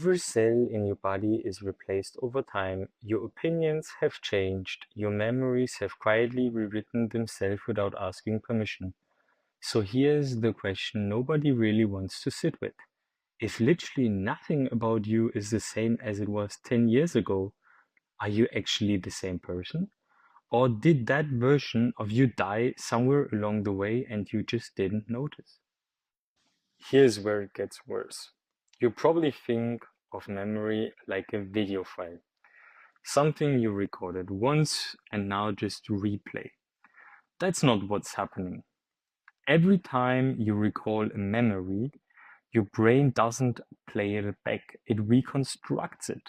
Every cell in your body is replaced over time. Your opinions have changed. Your memories have quietly rewritten themselves without asking permission. So here's the question nobody really wants to sit with. If literally nothing about you is the same as it was 10 years ago, are you actually the same person? Or did that version of you die somewhere along the way and you just didn't notice? Here's where it gets worse. You probably think of memory like a video file, something you recorded once and now just replay. That's not what's happening. Every time you recall a memory, your brain doesn't play it back, it reconstructs it.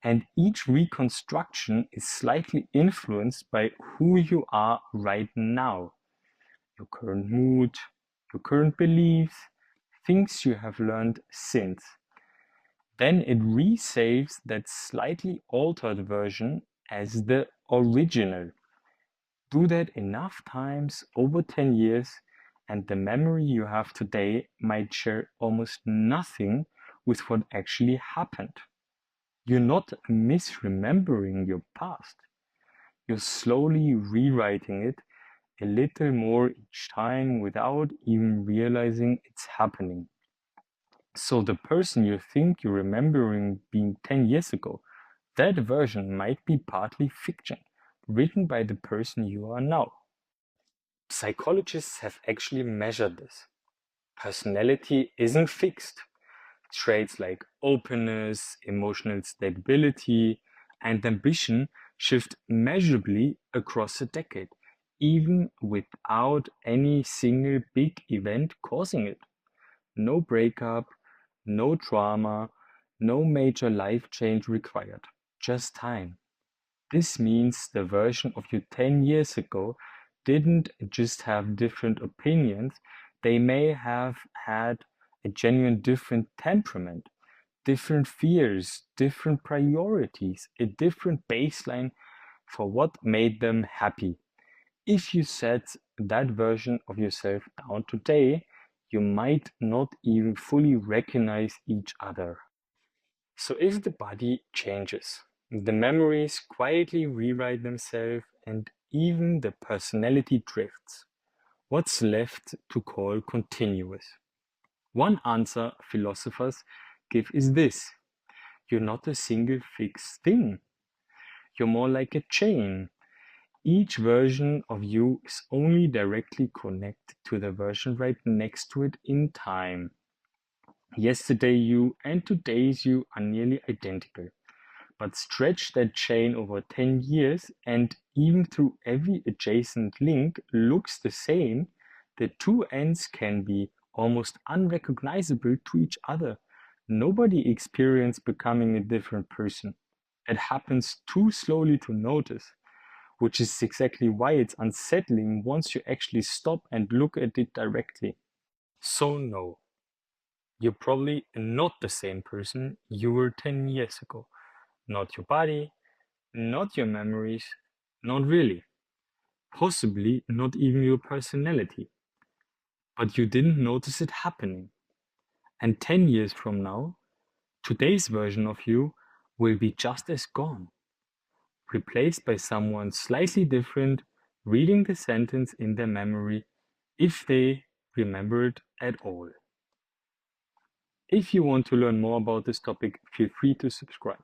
And each reconstruction is slightly influenced by who you are right now, your current mood, your current beliefs, things you have learned since. Then it resaves that slightly altered version as the original. Do that enough times over 10 years, and the memory you have today might share almost nothing with what actually happened. You're not misremembering your past. You're slowly rewriting it a little more each time without even realizing it's happening. So the person you think you're remembering being 10 years ago, that version might be partly fiction, written by the person you are now. Psychologists have actually measured this. Personality isn't fixed. Traits like openness, emotional stability, and ambition shift measurably across a decade, even without any single big event causing it. No breakup, no trauma, no major life change required, just time. This means the version of you 10 years ago didn't just have different opinions, they may have had a genuine different temperament, different fears, different priorities, a different baseline for what made them happy. If you set that version of yourself down today, you might not even fully recognize each other. So if the body changes, the memories quietly rewrite themselves and even the personality drifts, what's left to call continuous? One answer philosophers give is this: you're not a single fixed thing. You're more like a chain. Each version of you is only directly connected to the version right next to it in time. Yesterday you and today's you are nearly identical, but stretch that chain over 10 years and even through every adjacent link looks the same, the two ends can be almost unrecognizable to each other. Nobody experiences becoming a different person. It happens too slowly to notice, which is exactly why it's unsettling once you actually stop and look at it directly. So no, you're probably not the same person you were 10 years ago. Not your body, not your memories, not really. Possibly not even your personality. But you didn't notice it happening. And 10 years from now, today's version of you will be just as gone, replaced by someone slightly different, reading the sentence in their memory, if they remember it at all. If you want to learn more about this topic, feel free to subscribe.